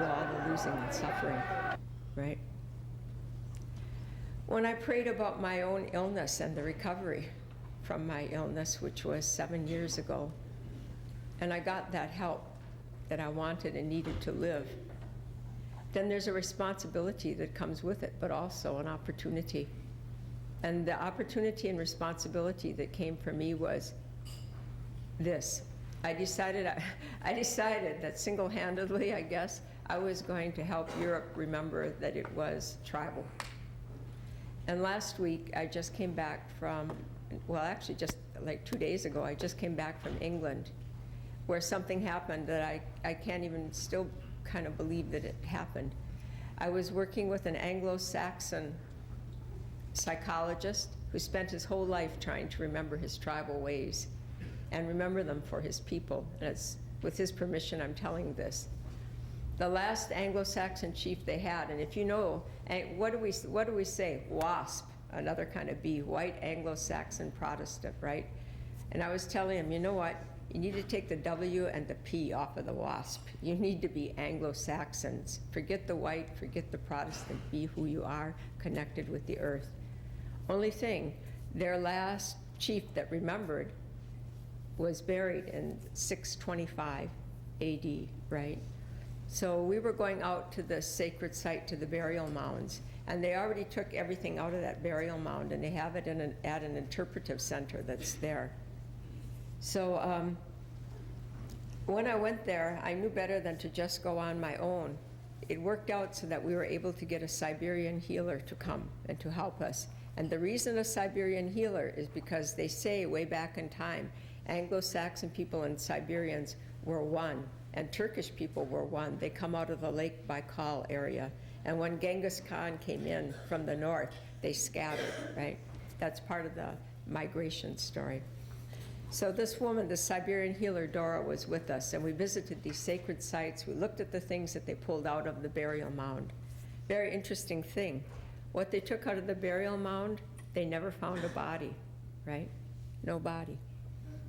all the losing and suffering, right? When I prayed about my own illness and the recovery from my illness, which was 7 years ago, and I got that help that I wanted and needed to live, then there's a responsibility that comes with it, but also an opportunity. And the opportunity and responsibility that came for me was this. I decided that single-handedly, I guess, I was going to help Europe remember that it was tribal. And last week, I just came back from, well, actually just like 2 days ago, I just came back from England, where something happened that I can't even still kind of believe that it happened. I was working with an Anglo-Saxon psychologist who spent his whole life trying to remember his tribal ways and remember them for his people. And it's with his permission I'm telling this. The last Anglo-Saxon chief they had, and if you know, what do we say? WASP, another kind of bee, white Anglo-Saxon Protestant, right? And I was telling him, you know what? You need to take the W and the P off of the WASP. You need to be Anglo-Saxons. Forget the white, forget the Protestant, be who you are, connected with the earth. Only thing, their last chief that remembered was buried in 625 AD, right? So we were going out to the sacred site, to the burial mounds, and they already took everything out of that burial mound, and they have it at an interpretive center that's there. So when I went there, I knew better than to just go on my own. It worked out so that we were able to get a Siberian healer to come and to help us. And the reason a Siberian healer is because they say way back in time, Anglo-Saxon people and Siberians were one, and Turkish people were one. They come out of the Lake Baikal area. And when Genghis Khan came in from the north, they scattered, right? That's part of the migration story. So this woman, the Siberian healer, Dora, was with us, and we visited these sacred sites. We looked at the things that they pulled out of the burial mound. Very interesting thing. What they took out of the burial mound, they never found a body, right? No body.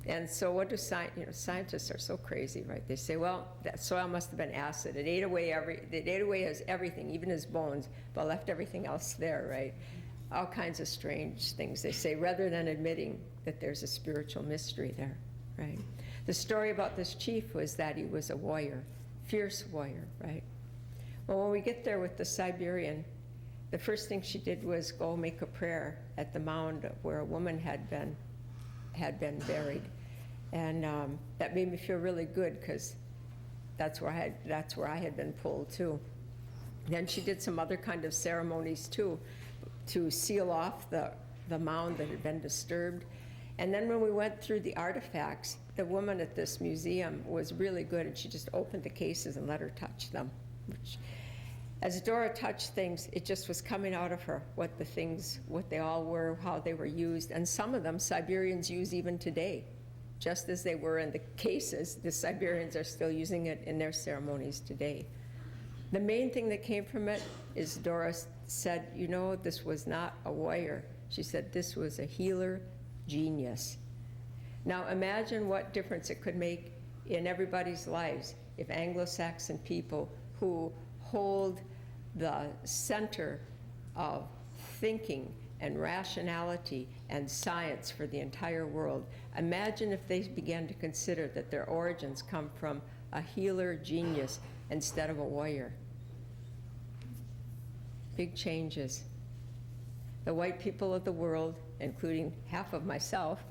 And so what do scientists are so crazy, right? They say, well, that soil must have been acid. It ate away his everything, even his bones, but left everything else there, right? All kinds of strange things they say, rather than admitting that there's a spiritual mystery there, right? The story about this chief was that he was a warrior, fierce warrior, right? Well, when we get there with the Siberian, the first thing she did was go make a prayer at the mound where a woman had been buried. And that made me feel really good, because that's where I had been pulled too. Then she did some other kind of ceremonies too, to seal off the mound that had been disturbed. And then when we went through the artifacts, the woman at this museum was really good, and she just opened the cases and let her touch them. Which, as Dora touched things, it just was coming out of her, what they all were, how they were used. And some of them Siberians use even today. Just as they were in the cases, the Siberians are still using it in their ceremonies today. The main thing that came from it is Dora said, you know, this was not a warrior. She said this was a healer genius. Now imagine what difference it could make in everybody's lives if Anglo-Saxon people who hold the center of thinking and rationality and science for the entire world, imagine if they began to consider that their origins come from a healer genius instead of a warrior. Big changes. The white people of the world, including half of myself,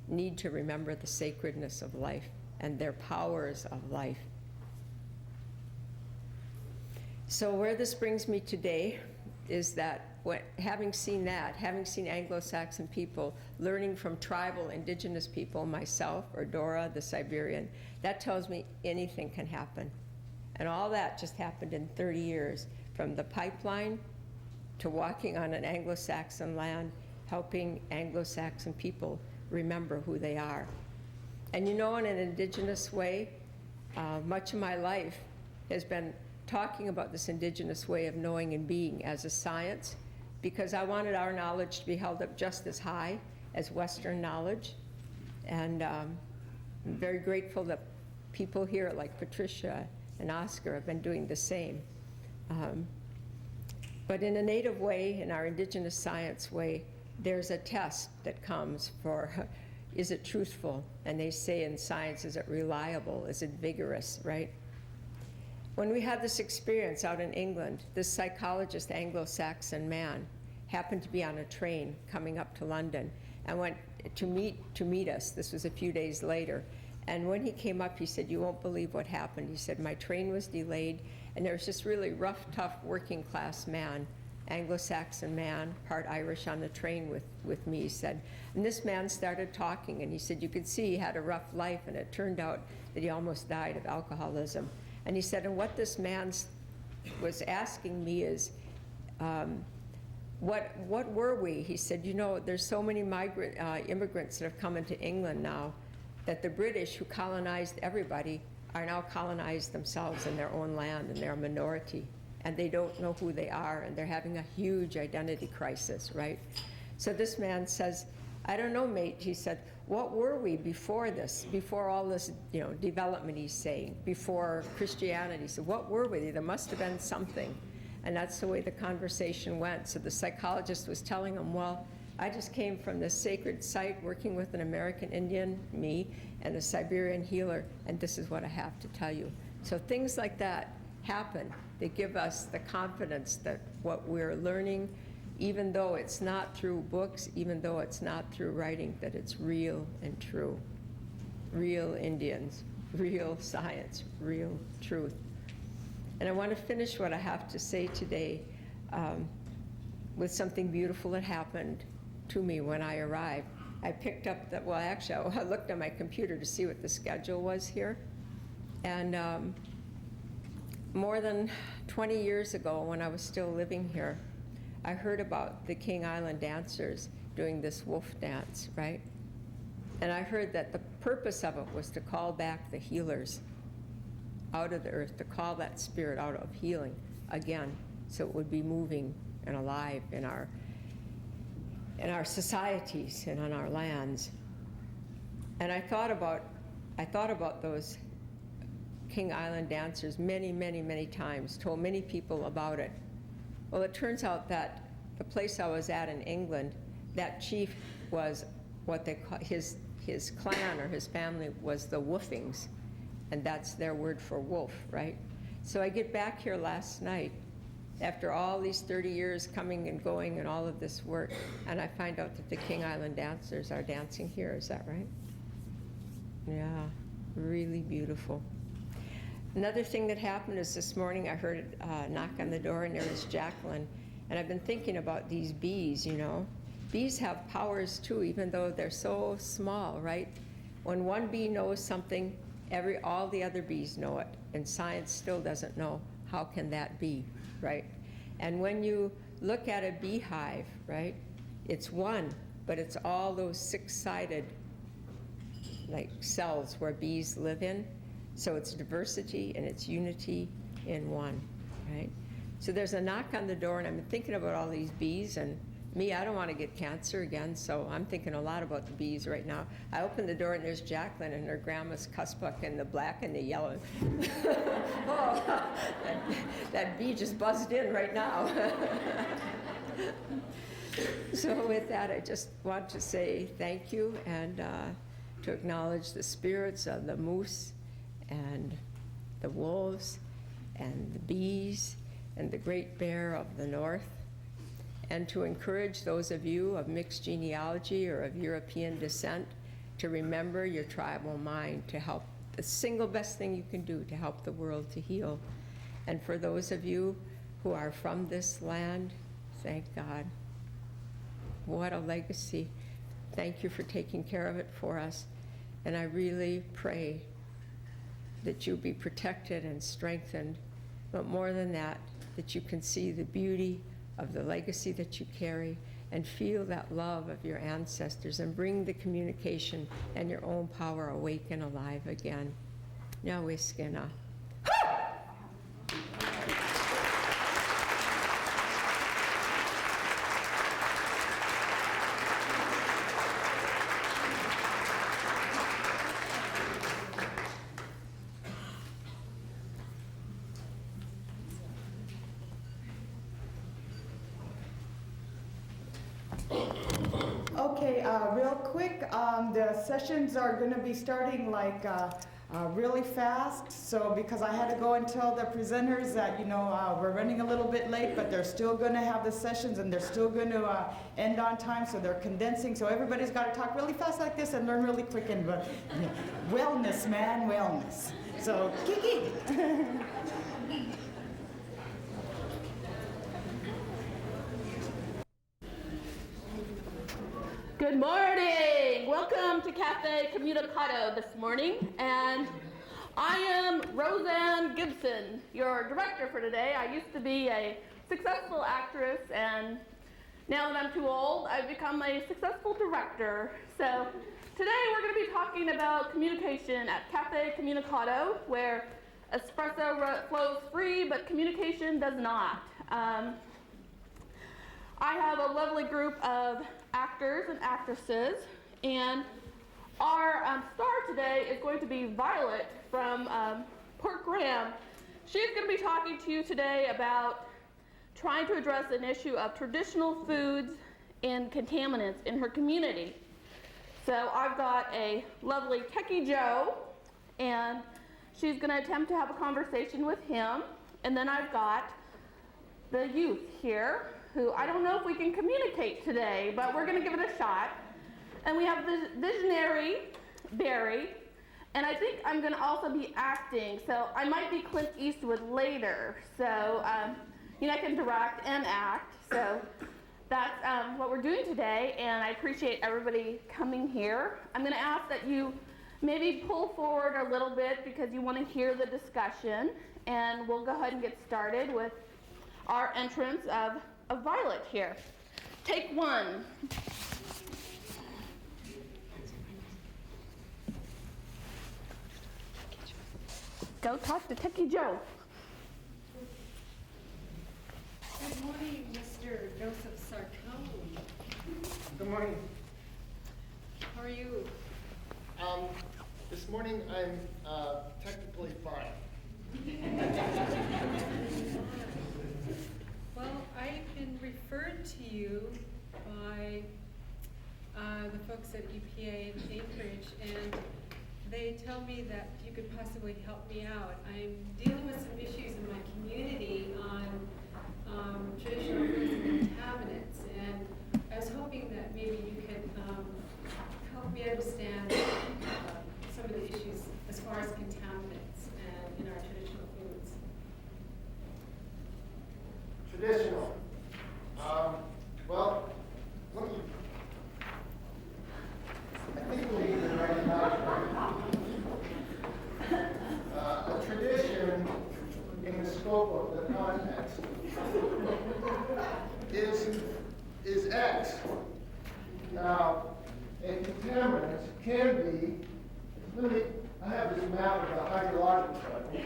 need to remember the sacredness of life and their powers of life. So where this brings me today is that having seen Anglo-Saxon people learning from tribal indigenous people, myself or Dora, the Siberian, that tells me anything can happen. And all that just happened in 30 years, from the pipeline to walking on an Anglo-Saxon land, helping Anglo-Saxon people remember who they are. And you know, in an indigenous way, much of my life has been talking about this indigenous way of knowing and being as a science, because I wanted our knowledge to be held up just as high as Western knowledge. And I'm very grateful that people here like Patricia and Oscar have been doing the same. But in a native way, in our indigenous science way, there's a test that comes for, is it truthful? And they say in science, is it reliable? Is it vigorous, right? When we had this experience out in England, this psychologist, Anglo-Saxon man, happened to be on a train coming up to London and went to meet us. This was a few days later. And when he came up, he said, "You won't believe what happened." He said, "My train was delayed, and there was this really rough, tough, working class man, Anglo-Saxon man, part Irish, on the train with me," he said. And this man started talking, and he said, you could see he had a rough life, and it turned out that he almost died of alcoholism. And he said, and what this man was asking me is, what were we? He said, you know, there's so many immigrants that have come into England now that the British, who colonized everybody, are now colonized themselves in their own land, and they're a minority, and they don't know who they are, and they're having a huge identity crisis, right? So this man says, I don't know, mate, he said, what were we before this, before all this, you know, development he's saying, before Christianity? So what were we? There must have been something. And that's the way the conversation went. So the psychologist was telling him, well, I just came from this sacred site working with an American Indian, me, and a Siberian healer, and this is what I have to tell you. So things like that happen. They give us the confidence that what we're learning, even though it's not through books, even though it's not through writing, that it's real and true. Real Indians, real science, real truth. And I want to finish what I have to say today with something beautiful that happened to me when I arrived. I picked up that, well, actually, I looked on my computer to see what the schedule was here. And more than 20 years ago, when I was still living here, I heard about the King Island dancers doing this wolf dance, right? And I heard that the purpose of it was to call back the healers out of the earth, to call that spirit out of healing again, so it would be moving and alive in our societies and on our lands. And I thought about those King Island dancers many, many, many times, told many people about it. Well, it turns out that the place I was at in England, that chief was what they call, his clan or his family was the Woofings, and that's their word for wolf, right? So I get back here last night after all these 30 years coming and going and all of this work, and I find out that the King Island dancers are dancing here. Is that right? Yeah, really beautiful. Another thing that happened is this morning I heard a knock on the door, and there was Jacqueline. And I've been thinking about these bees, you know. Bees have powers too, even though they're so small, right? When one bee knows something, all the other bees know it, and science still doesn't know how can that be, right? And when you look at a beehive, right, it's one, but it's all those six-sided like cells where bees live in. So it's diversity and it's unity in one, right? So there's a knock on the door, and I've been thinking about all these bees, and me, I don't want to get cancer again, so I'm thinking a lot about the bees right now. I open the door, and there's Jacqueline and her grandma's cussbuck and the black and the yellow. Oh, that bee just buzzed in right now. So with that, I just want to say thank you, and to acknowledge the spirits of the moose and the wolves and the bees and the great bear of the north, and to encourage those of you of mixed genealogy or of European descent to remember your tribal mind, to help, the single best thing you can do to help the world to heal. And for those of you who are from this land, thank God. What a legacy. Thank you for taking care of it for us. And I really pray that you be protected and strengthened, but more than that you can see the beauty of the legacy that you carry and feel that love of your ancestors, and bring the communication and your own power awake and alive again. Nyawiskena. Okay, real quick, the sessions are going to be starting like really fast. So because I had to go and tell the presenters that, you know, we're running a little bit late, but they're still going to have the sessions and they're still going to end on time. So they're condensing. So everybody's got to talk really fast like this and learn really quick. And wellness, man, wellness. So, Kiki. Good morning. Welcome to Cafe Communicato this morning, and I am RoseAnn Gibson, your director for today. I used to be a successful actress, and now that I'm too old, I've become a successful director. So today we're going to be talking about communication at Cafe Communicato, where espresso flows free, but communication does not. I have a lovely group of actors and actresses, and our star today is going to be Violet from Port Graham. She's going to be talking to you today about trying to address an issue of traditional foods and contaminants in her community. So I've got a lovely Techie Joe, and she's going to attempt to have a conversation with him, and then I've got the youth here, who I don't know if we can communicate today, but we're going to give it a shot. And we have the visionary, Barry, and I think I'm going to also be acting, so I might be Clint Eastwood later. So, you know, I can direct and act, so that's what we're doing today, and I appreciate everybody coming here. I'm going to ask that you maybe pull forward a little bit because you want to hear the discussion, and we'll go ahead and get started with our entrance of Violet here. Take one. Go talk to Techie Joe. Good morning, Mr. Joseph Sarcone. Good morning. How are you? This morning I'm technically fine. Well, I've been referred to you by the folks at EPA in Anchorage, and they tell me that you could possibly help me out. I'm dealing with some issues in my community on traditional foods and contaminants, and I was hoping that maybe you could help me understand some of the issues as far as contaminants and in our traditional foods. Traditional. Well, let me. I think we need to recognize a tradition in the scope of the context is X. Now, a contaminant can be. I have this map of the hydrological cycle.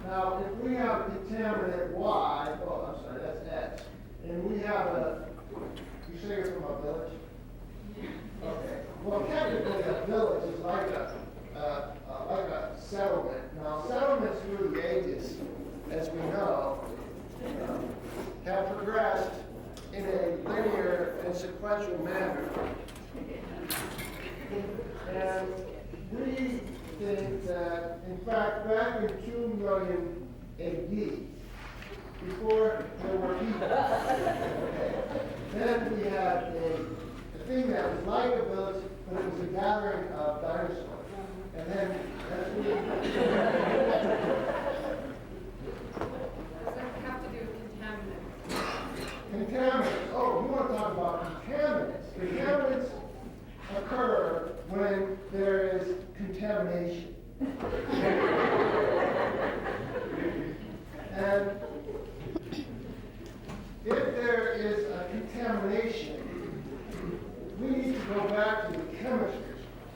Now, if we have a contaminant Y, I'm sorry, that's X, and we have you say you're from a village? Okay. Well, technically a village is like a settlement. Now, settlements through the ages, as we know, have progressed in a linear and sequential manner. And we think that, in fact, back in 2 million AD, before there were people, okay, then we had a thing that was like a village, but it was a gathering of dinosaurs. And then, as we... What does that have to do with contaminants? Contaminants. Oh, you want to talk about contaminants. Contaminants occur when there is contamination. And if there is a contamination, we need to go back to the chemistry.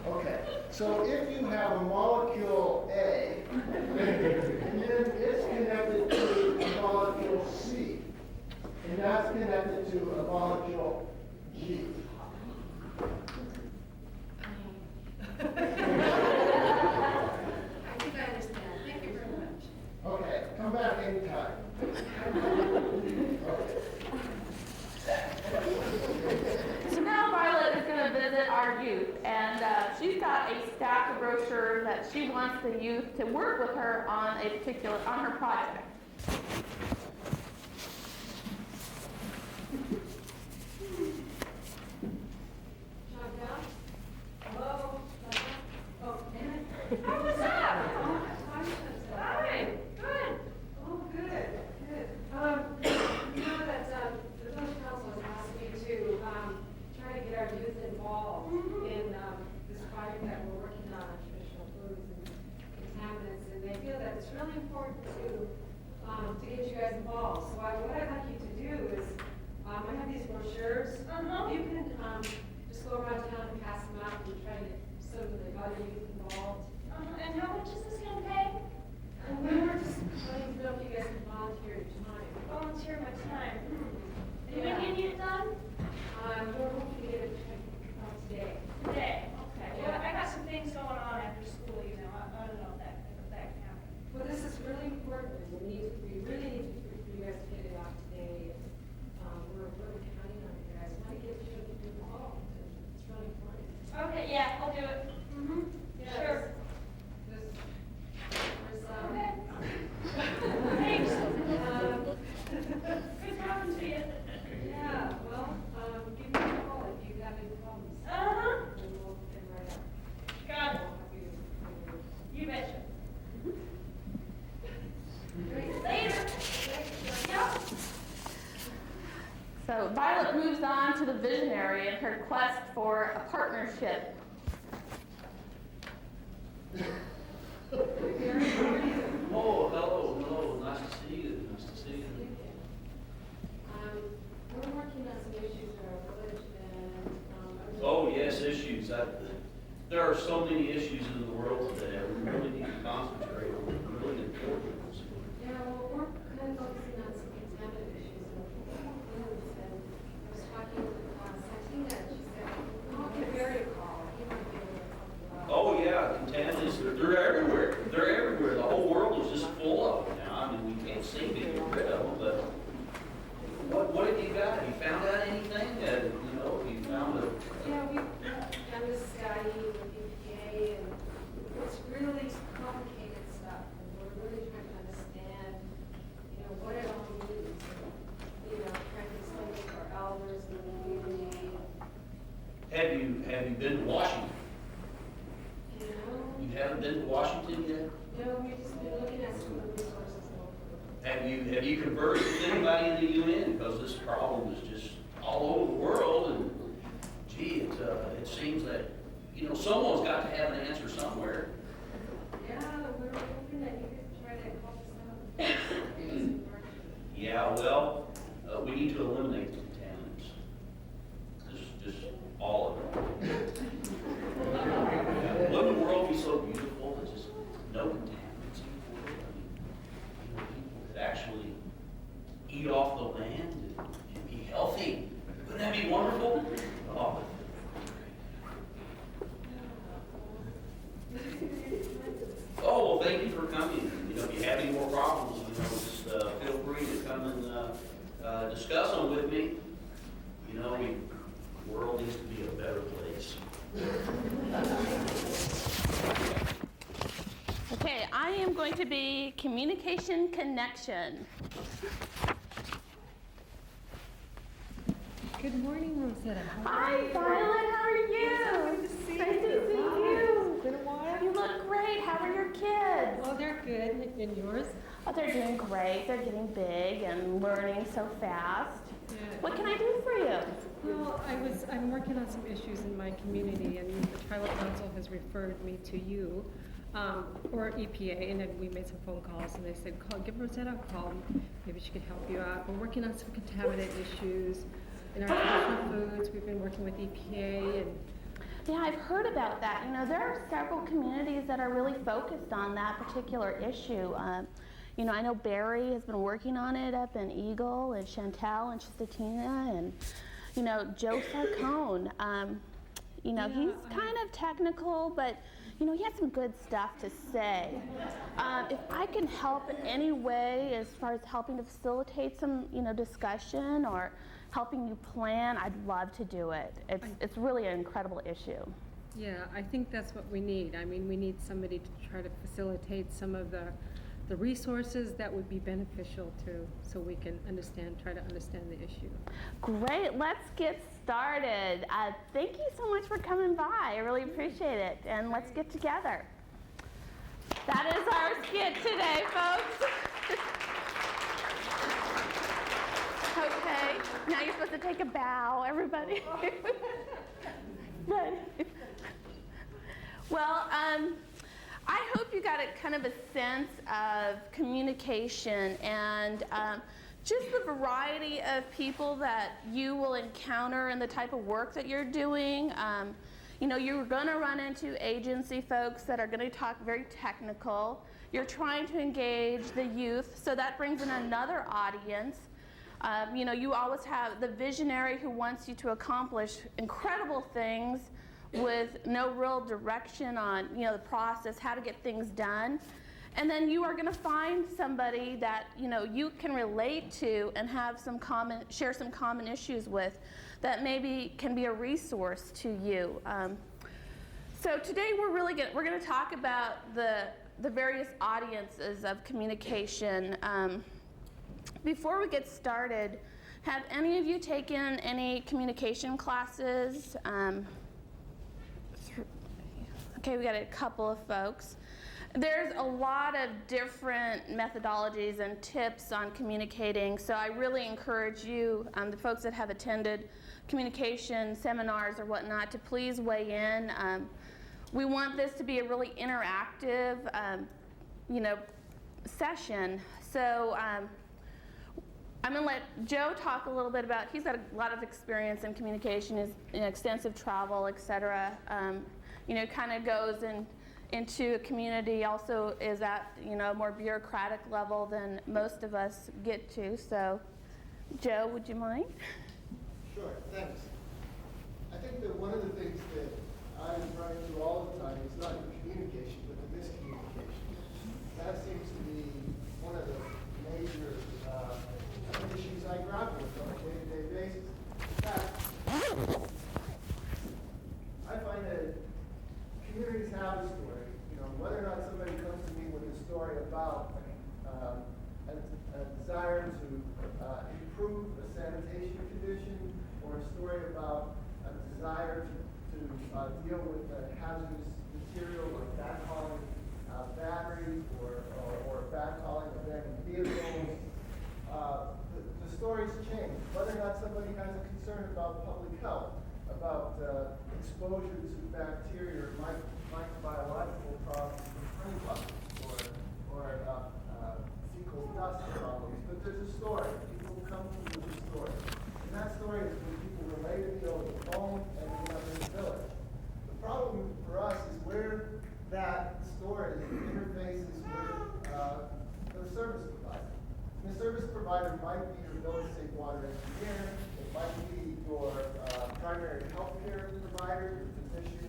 Okay, so if you have a molecule A, and then it's connected to a molecule C, and that's connected to a molecule G. I think I understand. Thank you very much. Okay, come back anytime. So now our youth, and she's got a stack of brochures that she wants the youth to work with her on her project. Hello? Oh, Hey, what's up? Hi, good. oh, good, good. You know that the village council has asked me to try to get our youth involved in this project that we're working on traditional foods and contaminants, and they feel that it's really important to get you guys involved. So what I'd like you to do is, I have these brochures. You can just go around town and pass them out and try to get some of the other youth involved. And how much is this gonna pay? And we were just wanting to know if you guys can volunteer your time. Volunteer my time. And Yeah. when do you need it done? We're hoping to get it today. Today. Okay. Yeah. Well, I got some things going on after school, you know. I don't know if that can happen. Well, this is really important. We really need for you guys to get it out today. We're really counting on you guys. Want to get you involved. It's really important. Okay, yeah, I'll do it. Yeah, Sure. There's Okay. Thanks. Good talking to you. Yeah, well, give me a call if you have any problems. Uh-huh. And we'll get right up. Got it. We'll help you. You betcha. Great. Later. Yep. So Violet moves on to the visionary in her quest for a partnership. Oh, hello, nice to see you, We're working on some issues in our village and, Oh, yes, issues. There are so many issues in the world today. We really need to concentrate on the really important ones. yeah, well, we're kind of focusing on some contaminant issues in foods, and I was talking with Santina, and she said, oh, give Barry a call, he might be able to help you out. Oh, yeah, contaminants, they're everywhere. They're everywhere. The whole world is just full of them now. I mean, we can't seem to get rid of them, but what have you got? Have you found out anything? Have you found a... Yeah, we've done this study with EPA, and it's really complicated stuff, and we're really trying to understand, what it all means, and, trying to explain it to our elders in the community, Have you been to Washington? you know? You haven't been to Washington yet? No, we've just been looking at some of the resources locally. Have you conversed with anybody in the UN? Because this problem is just all over the world, and gee, it seems that someone's got to have an answer somewhere. Yeah, we're hoping that you could try to help us out. Yeah, well, we need to eliminate the contaminants. Just all of them. Wouldn't the world be so beautiful with just no contaminants anymore? I mean, people could actually eat off the land and be healthy. Wouldn't that be wonderful? Oh. Oh, well, thank you for coming. If you have any more problems, just feel free to come and discuss them with me. The world needs to be a better place. Okay, I am going to be communication connection. Good morning, Rosetta. Hi, Violet, how are you? Good to see Great to you. see Hi. you. It's been a while. You look great. How are your kids? Oh, they're good. And yours? Oh, they're doing great. They're getting big and learning so fast. What can I do for you? Well, I'm working on some issues in my community, and the tribal council has referred me to you, or EPA, and then we made some phone calls, and they said, give Rosetta a call. Maybe she can help you out. We're working on some contaminant issues in our traditional foods. We've been working with EPA, and Yeah, I've heard about that. There are several communities that are really focused on that particular issue. I know Barry has been working on it up in Eagle, and Chantel and Chistatina, and Joe Sarcone. He's kind of technical, but he has some good stuff to say. If I can help in any way as far as helping to facilitate some discussion or helping you plan, I'd love to do it. It's really an incredible issue. Yeah, I think that's what we need. I mean, we need somebody to try to facilitate some of the resources that would be beneficial to, so we can try to understand the issue. Great, let's get started. Thank you so much for coming by. I really appreciate it. And let's get together. That is our skit today, folks. Okay, now you're supposed to take a bow, everybody. Well, I hope you got a kind of a sense of communication and just the variety of people that you will encounter and the type of work that you're doing. You know, you're going to run into agency folks that are going to talk very technical. You're trying to engage the youth, so that brings in another audience. You know, you always have the visionary who wants you to accomplish incredible things with no real direction on, you know, the process, how to get things done. And then you are going to find somebody that, you know, you can relate to and have share some common issues with that maybe can be a resource to you. So today we're going to talk about the various audiences of communication. Before we get started, have any of you taken any communication classes? Okay, we got a couple of folks. There's a lot of different methodologies and tips on communicating, so I really encourage you, the folks that have attended communication seminars or whatnot, to please weigh in. We want this to be a really interactive, you know, session. So I'm going to let Joe talk a little bit about, he's got a lot of experience in communication, his, you know, extensive travel, et cetera. You know, kind of goes into a community, also is at, you know, a more bureaucratic level than most of us get to. So, Joe, would you mind? Sure, thanks. I think that one of the things that I run into all the time is not the communication, but the miscommunication. That seems to be one of the major issues I grapple with on a day-to-day basis. In fact, I find that communities have a story. You know, whether or not somebody comes to me with a story about a desire to improve a sanitation condition, or a story about a desire to deal with hazardous material like backhauling batteries or backhauling abandoned vehicles, the stories change. Whether or not somebody has a concern about public health, about exposure to bacteria or microbiological problems from spring buckets or fecal dust problems. But there's a story. People come to you with a story. And that story is when people relate it over the phone and in the village. The problem for us is where that story interfaces with the service provider. And the service provider might be your village safe water engineer. It might be your primary health care provider, your physician,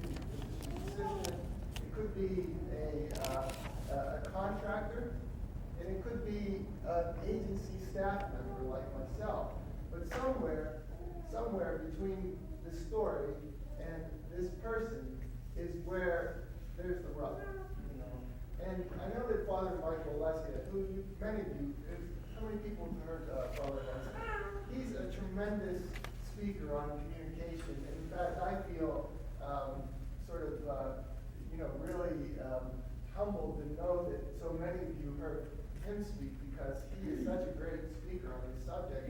your assistant. It could be a contractor, and it could be an agency staff member like myself. But somewhere between the story and this person is where there's the rub. You know? And I know that Father Michael Leska, who many of you, how many people have heard Father Leska? He's a tremendous speaker on communication. And in fact, I feel really humbled to know that so many of you heard him speak, because he is such a great speaker on this subject.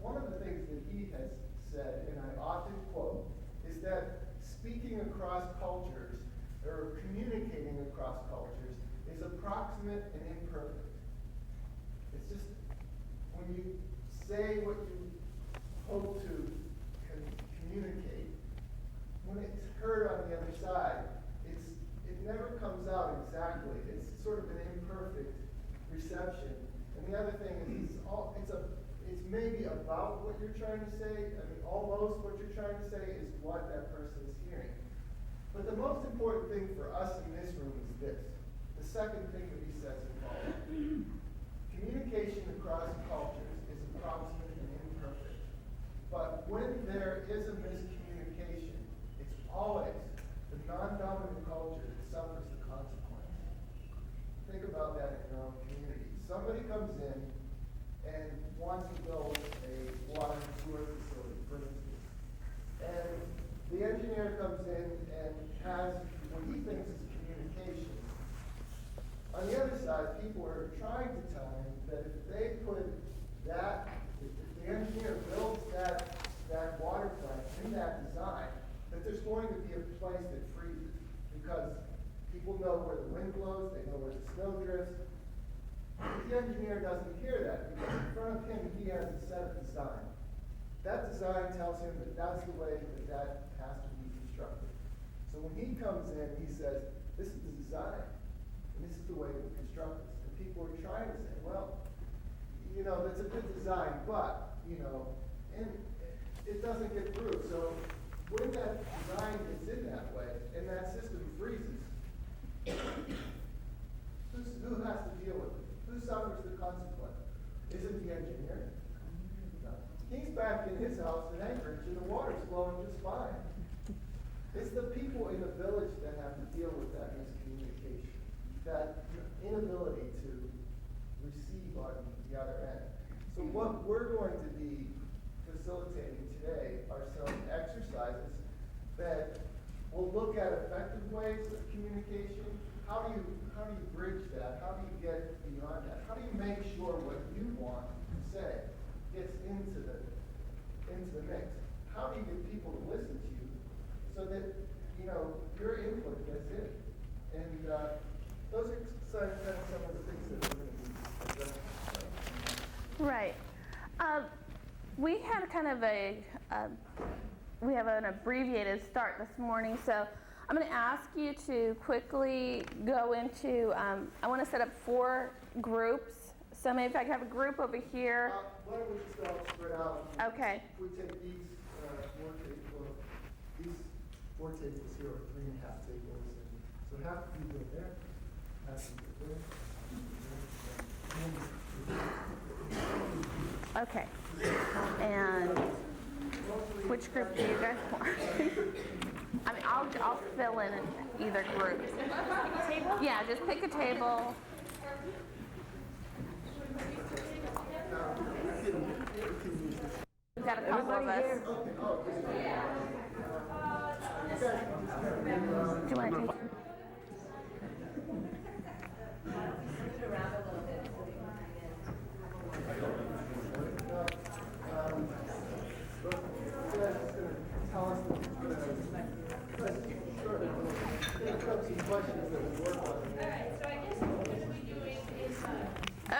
One of the things that he has said, and I often quote, is that speaking across cultures or communicating across cultures is approximate and imperfect. It's just when you say what you hope to communicate, when it's heard on the other side, it never comes out exactly. It's sort of an imperfect reception. And the other thing is it's maybe about what you're trying to say. I mean, almost what you're trying to say is what that person is hearing. But the most important thing for us in this room is this. The second thing that he says involved. Communication across cultures is approximate and imperfect. But when there is a miscommunication, it's always the non-dominant culture that suffers the consequence. Think about that in your own community. Somebody comes in and wants to build a water and sewer facility, for instance. And the engineer comes in and has what he thinks is communication. On the other side, people are trying to tell him that if they put that, if the engineer builds that water plant in that design, that there's going to be a place that freezes because people know where the wind blows, they know where the snow drifts. The engineer doesn't hear that because in front of him he has a set of design. That design tells him that that's the way that has to be constructed. So when he comes in, he says, this is the design, and this is the way we construct this. And people are trying to say, well, you know, that's a good design, but, you know, and it doesn't get through. So when that design is in that way, and that system freezes, who has to deal with it? Who suffers the consequence? Isn't the engineer? No. He's back in his house in Anchorage, and the water's flowing just fine. It's the people in the village that have to deal with that miscommunication, that inability to receive on the other end. So what we're going to be facilitating today are some exercises that will look at effective ways of communication. How do you bridge that? How do you get beyond that? How do you make sure what you want to say gets into the mix? How do you get people to listen to you so that, you know, your input gets in? And those are some of the things that we're going to be addressing. Right. We had kind of we have an abbreviated start this morning, so I'm going to ask you to quickly go into, I want to set up 4 groups. So maybe if I could have a group over here. Why don't we just all spread out? Okay. If we take these 4 tables here are 3.5 tables. So half of you go there, half of you go there. Okay. And which group do you guys want? I mean, I'll fill in either group. Yeah, just pick a table. We've got a couple of us. Do you want to take?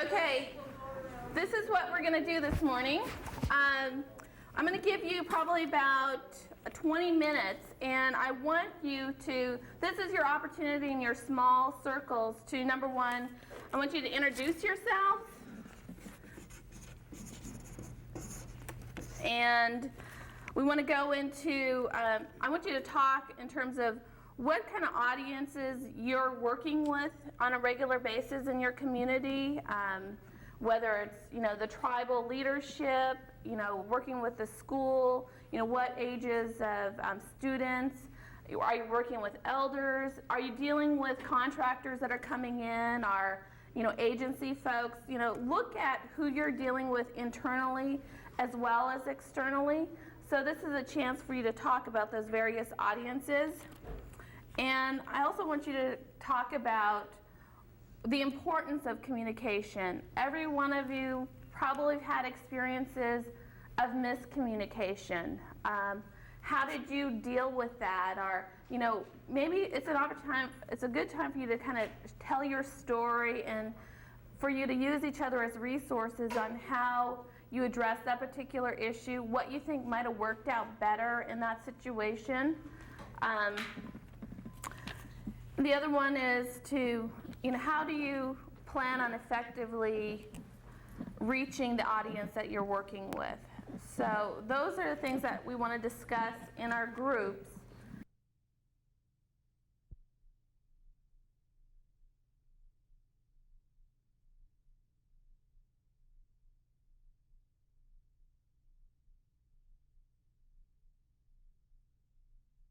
Okay, this is what we're going to do this morning. I'm going to give you probably about 20 minutes, and I want you to, this is your opportunity in your small circles to, number one, I want you to introduce yourselves. And we want to go into, I want you to talk in terms of what kind of audiences you're working with on a regular basis in your community, whether it's, you know, the tribal leadership, you know, working with the school, you know, what ages of students, are you working with elders, are you dealing with contractors that are coming in, are, you know, agency folks, you know, look at who you're dealing with internally as well as externally. So this is a chance for you to talk about those various audiences. And I also want you to talk about the importance of communication. Every one of you probably have had experiences of miscommunication. How did you deal with that? Or, you know, maybe it's a good time for you to kind of tell your story and for you to use each other as resources on how you address that particular issue, what you think might have worked out better in that situation. The other one is to, you know, how do you plan on effectively reaching the audience that you're working with? So those are the things that we want to discuss in our groups.